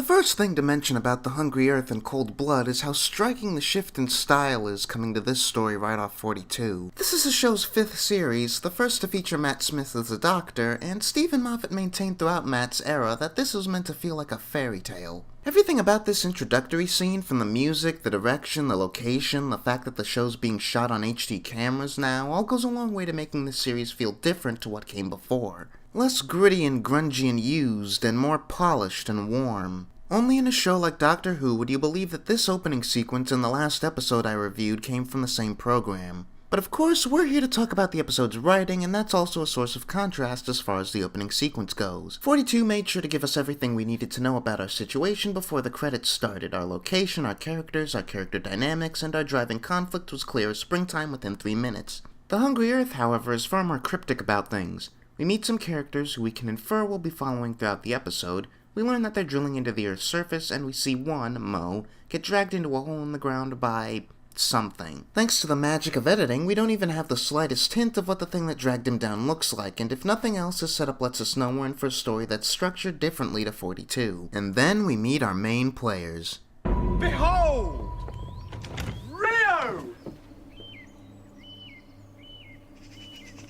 first thing to mention about The Hungry Earth and Cold Blood is how striking the shift in style is coming to this story right off 42. This is the show's 5th series, the first to feature Matt Smith as the Doctor, and Stephen Moffat maintained throughout Matt's era that this was meant to feel like a fairy tale. Everything about this introductory scene, from the music, the direction, the location, the fact that the show's being shot on HD cameras now, all goes a long way to making this series feel different to what came before. Less gritty and grungy and used, and more polished and warm. Only in a show like Doctor Who would you believe that this opening sequence in the last episode I reviewed came from the same program. But of course, we're here to talk about the episode's writing, and that's also a source of contrast as far as the opening sequence goes. 42 made sure to give us everything we needed to know about our situation before the credits started. Our location, our characters, our character dynamics, and our driving conflict was clear as springtime within 3 minutes. The Hungry Earth, however, is far more cryptic about things. We meet some characters who we can infer will be following throughout the episode. We learn that they're drilling into the Earth's surface, and we see one, Mo, get dragged into a hole in the ground by something. Thanks to the magic of editing, we don't even have the slightest hint of what the thing that dragged him down looks like, and if nothing else, this setup lets us know we're in for a story that's structured differently to 42. And then we meet our main players. Behold! Rio!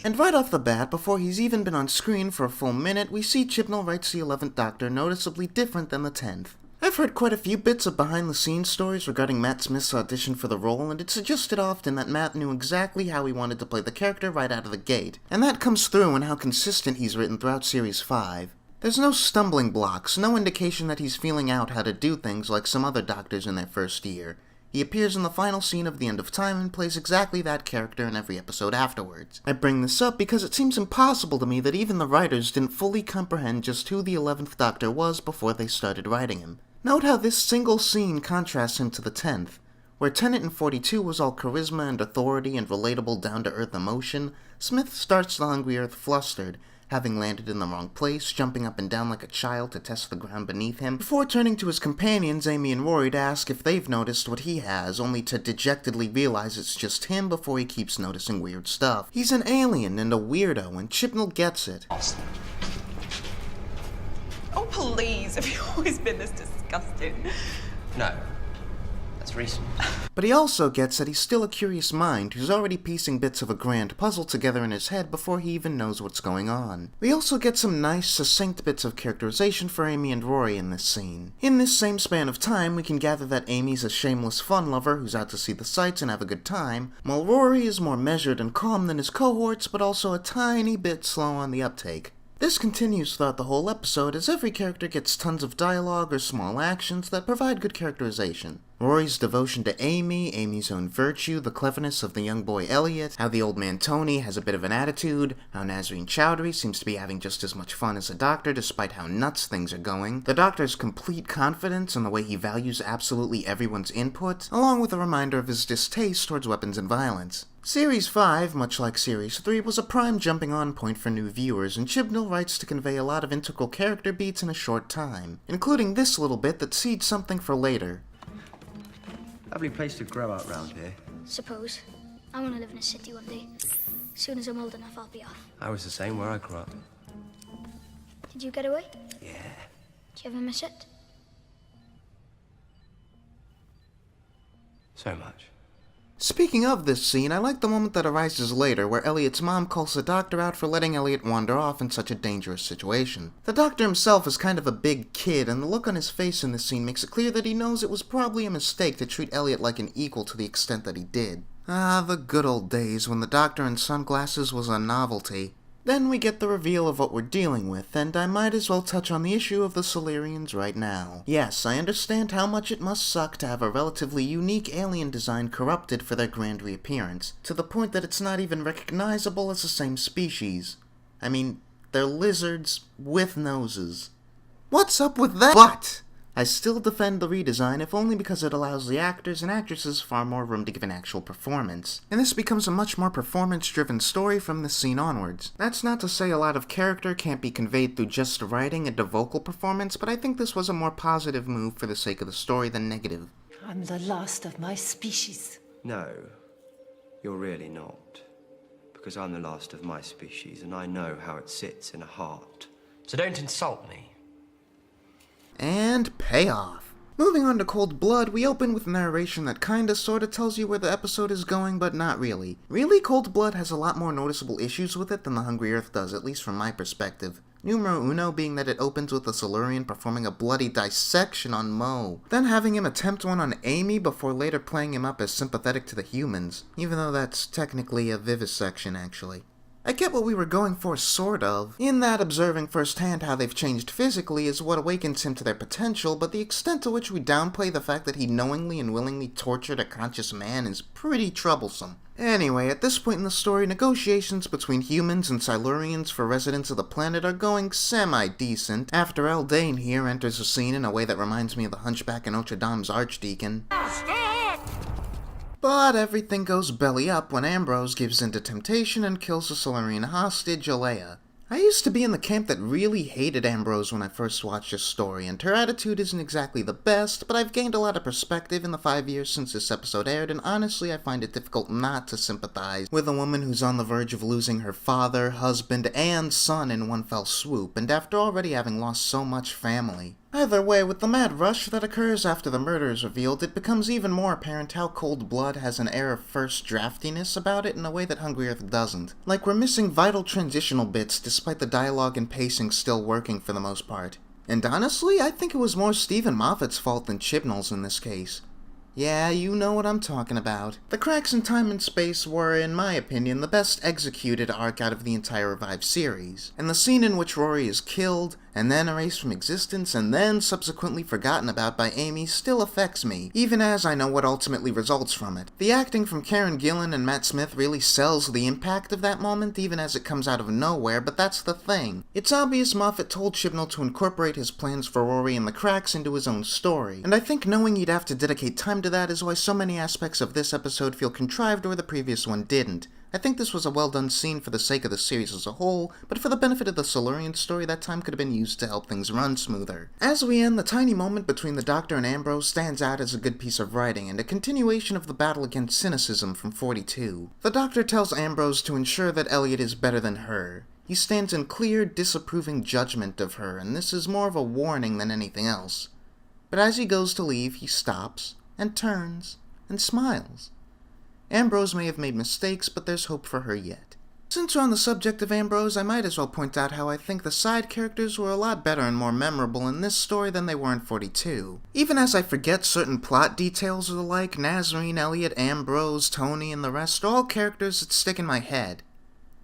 And right off the bat, before he's even been on screen for a full minute, we see Chibnall writes the 11th Doctor noticeably different than the 10th. I've heard quite a few bits of behind-the-scenes stories regarding Matt Smith's audition for the role, and it suggested often that Matt knew exactly how he wanted to play the character right out of the gate, and that comes through in how consistent he's written throughout Series 5. There's no stumbling blocks, no indication that he's feeling out how to do things like some other Doctors in their first year. He appears in the final scene of The End of Time and plays exactly that character in every episode afterwards. I bring this up because it seems impossible to me that even the writers didn't fully comprehend just who the 11th Doctor was before they started writing him. Note how this single scene contrasts him to the 10th. Where Tennant in 42 was all charisma and authority and relatable down-to-earth emotion, Smith starts The Hungry Earth flustered, having landed in the wrong place, jumping up and down like a child to test the ground beneath him, before turning to his companions, Amy and Rory, to ask if they've noticed what he has, only to dejectedly realize it's just him before he keeps noticing weird stuff. He's an alien and a weirdo, and Chibnall gets it. Oh, please, have you always been this disgusting? No. That's recent. But he also gets that he's still a curious mind who's already piecing bits of a grand puzzle together in his head before he even knows what's going on. We also get some nice, succinct bits of characterization for Amy and Rory in this scene. In this same span of time, we can gather that Amy's a shameless fun lover who's out to see the sights and have a good time, while Rory is more measured and calm than his cohorts, but also a tiny bit slow on the uptake. This continues throughout the whole episode as every character gets tons of dialogue or small actions that provide good characterization. Rory's devotion to Amy, Amy's own virtue, the cleverness of the young boy Elliot, how the old man Tony has a bit of an attitude, how Nazreen Chowdhury seems to be having just as much fun as the Doctor despite how nuts things are going, the Doctor's complete confidence in the way he values absolutely everyone's input, along with a reminder of his distaste towards weapons and violence. Series 5, much like Series 3, was a prime jumping-on point for new viewers, and Chibnall writes to convey a lot of integral character beats in a short time, including this little bit that seeds something for later. Lovely place to grow up round here. Suppose. I want to live in a city one day. As soon as I'm old enough, I'll be off. I was the same where I grew up. Did you get away? Yeah. Do you ever miss it? So much. Speaking of this scene, I like the moment that arises later where Elliot's mom calls the Doctor out for letting Elliot wander off in such a dangerous situation. The Doctor himself is kind of a big kid, and the look on his face in this scene makes it clear that he knows it was probably a mistake to treat Elliot like an equal to the extent that he did. Ah, the good old days when the Doctor in sunglasses was a novelty. Then we get the reveal of what we're dealing with, and I might as well touch on the issue of the Solarians right now. Yes, I understand how much it must suck to have a relatively unique alien design corrupted for their grand reappearance, to the point that it's not even recognizable as the same species. I mean, they're lizards with noses. What's up with that? But I still defend the redesign, if only because it allows the actors and actresses far more room to give an actual performance. And this becomes a much more performance-driven story from this scene onwards. That's not to say a lot of character can't be conveyed through just writing and a vocal performance, but I think this was a more positive move for the sake of the story than negative. I'm the last of my species. No, you're really not. Because I'm the last of my species, and I know how it sits in a heart. So don't insult me. And payoff. Moving on to Cold Blood, we open with narration that kinda sorta tells you where the episode is going, but not really. Really, Cold Blood has a lot more noticeable issues with it than The Hungry Earth does, at least from my perspective. Numero uno being that it opens with a Silurian performing a bloody dissection on Mo, then having him attempt one on Amy before later playing him up as sympathetic to the humans, even though that's technically a vivisection actually. I get what we were going for, sort of, in that observing firsthand how they've changed physically is what awakens him to their potential, but the extent to which we downplay the fact that he knowingly and willingly tortured a conscious man is pretty troublesome. Anyway, at this point in the story, negotiations between humans and Silurians for residents of the planet are going semi-decent, after Eldane here enters the scene in a way that reminds me of the Hunchback and Notre Dame's Archdeacon. But everything goes belly up when Ambrose gives in to temptation and kills the Silurian hostage, Alea. I used to be in the camp that really hated Ambrose when I first watched this story, and her attitude isn't exactly the best, but I've gained a lot of perspective in the 5 years since this episode aired, and honestly I find it difficult not to sympathize with a woman who's on the verge of losing her father, husband, and son in one fell swoop, and after already having lost so much family. Either way, with the mad rush that occurs after the murder is revealed, it becomes even more apparent how Cold Blood has an air of first draftiness about it in a way that Hungry Earth doesn't. Like we're missing vital transitional bits despite the dialogue and pacing still working for the most part. And honestly, I think it was more Stephen Moffat's fault than Chibnall's in this case. Yeah, you know what I'm talking about. The cracks in time and space were, in my opinion, the best executed arc out of the entire Revived series. And the scene in which Rory is killed, and then erased from existence, and then subsequently forgotten about by Amy still affects me, even as I know what ultimately results from it. The acting from Karen Gillan and Matt Smith really sells the impact of that moment, even as it comes out of nowhere, but that's the thing. It's obvious Moffat told Chibnall to incorporate his plans for Rory and the cracks into his own story, and I think knowing he'd have to dedicate time to that is why so many aspects of this episode feel contrived where the previous one didn't. I think this was a well-done scene for the sake of the series as a whole, but for the benefit of the Silurian story, that time could have been used to help things run smoother. As we end, the tiny moment between the Doctor and Ambrose stands out as a good piece of writing, and a continuation of the battle against cynicism from 42. The Doctor tells Ambrose to ensure that Elliot is better than her. He stands in clear, disapproving judgment of her, and this is more of a warning than anything else. But as he goes to leave, he stops, and turns, and smiles. Ambrose may have made mistakes, but there's hope for her yet. Since we're on the subject of Ambrose, I might as well point out how I think the side characters were a lot better and more memorable in this story than they were in 42. Even as I forget certain plot details or the like, Nazarene, Elliot, Ambrose, Tony, and the rest are all characters that stick in my head.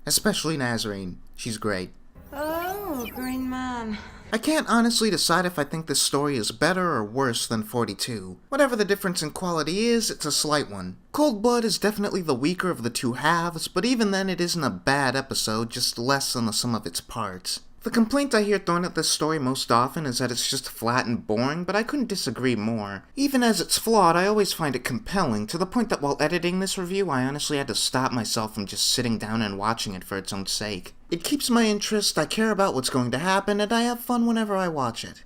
Especially Nazarene. She's great. Oh, Green Man. I can't honestly decide if I think this story is better or worse than 42. Whatever the difference in quality is, it's a slight one. Cold Blood is definitely the weaker of the two halves, but even then it isn't a bad episode, just less than the sum of its parts. The complaint I hear thrown at this story most often is that it's just flat and boring, but I couldn't disagree more. Even as it's flawed, I always find it compelling, to the point that while editing this review, I honestly had to stop myself from just sitting down and watching it for its own sake. It keeps my interest, I care about what's going to happen, and I have fun whenever I watch it.